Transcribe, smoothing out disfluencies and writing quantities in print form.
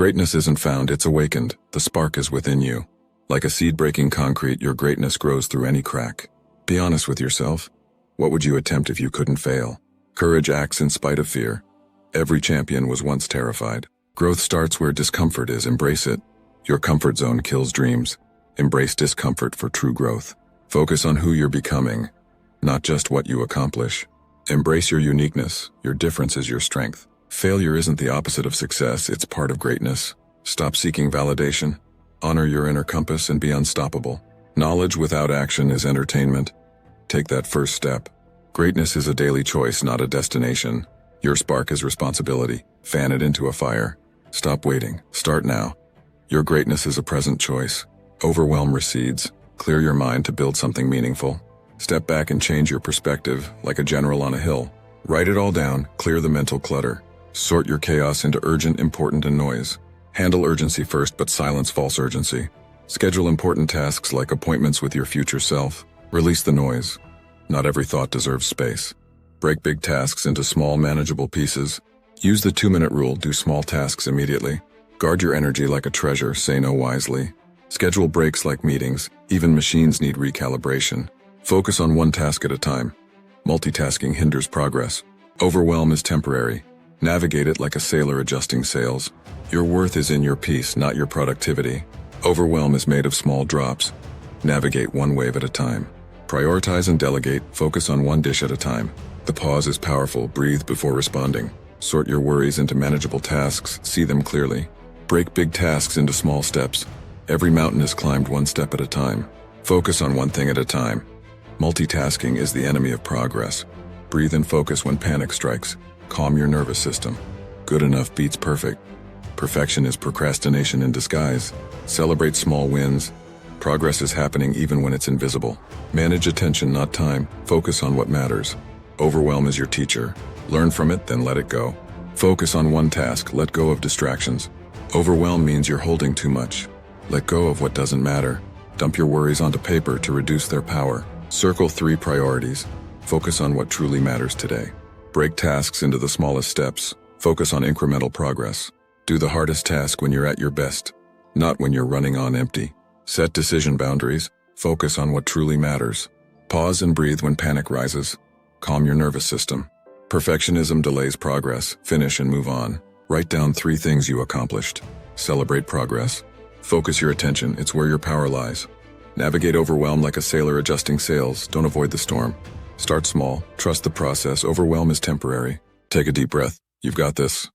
Greatness isn't found, it's awakened. The spark is within you. Like a seed breaking concrete, your greatness grows through any crack. Be honest with yourself. What would you attempt if you couldn't fail? Courage acts in spite of fear. Every champion was once terrified. Growth starts where discomfort is. Embrace it. Your comfort zone kills dreams. Embrace discomfort for true growth. Focus on who you're becoming, not just what you accomplish. Embrace your uniqueness. Your difference is your strength. Failure isn't the opposite of success, it's part of greatness. Stop seeking validation. Honor your inner compass and be unstoppable. Knowledge without action is entertainment. Take that first step. Greatness is a daily choice, not a destination. Your spark is responsibility. Fan it into a fire. Stop waiting. Start now. Your greatness is a present choice. Overwhelm recedes. Clear your mind to build something meaningful. Step back and change your perspective, like a general on a hill. Write it all down, clear the mental clutter. Sort your chaos into urgent, important, and noise. Handle urgency first, but silence false urgency. Schedule important tasks like appointments with your future self. Release the noise. Not every thought deserves space. Break big tasks into small, manageable pieces. Use the 2-minute rule, do small tasks immediately. Guard your energy like a treasure, say no wisely. Schedule breaks like meetings, even machines need recalibration. Focus on one task at a time. Multitasking hinders progress. Overwhelm is temporary. Navigate it like a sailor adjusting sails. Your worth is in your peace, not your productivity. Overwhelm is made of small drops. Navigate one wave at a time. Prioritize and delegate, focus on one dish at a time. The pause is powerful, breathe before responding. Sort your worries into manageable tasks, see them clearly. Break big tasks into small steps. Every mountain is climbed one step at a time. Focus on one thing at a time. Multitasking is the enemy of progress. Breathe and focus when panic strikes. Calm your nervous system. Good enough beats perfect. Perfection is procrastination in disguise. Celebrate small wins. Progress is happening even when it's invisible. Manage attention, not time. Focus on what matters. Overwhelm is your teacher. Learn from it, then let it go. Focus on one task, let go of distractions. Overwhelm means you're holding too much. Let go of what doesn't matter. Dump your worries onto paper to reduce their power. Circle 3 priorities. Focus on what truly matters today. Break tasks into the smallest steps. Focus on incremental progress. Do the hardest task when you're at your best, not when you're running on empty. Set decision boundaries. Focus on what truly matters. Pause and breathe when panic rises. Calm your nervous system. Perfectionism delays progress. Finish and move on. Write down 3 things you accomplished. Celebrate progress. Focus your attention, it's where your power lies. Navigate overwhelm like a sailor adjusting sails. Don't avoid the storm. Start small, trust the process. Overwhelm is temporary. Take a deep breath. You've got this.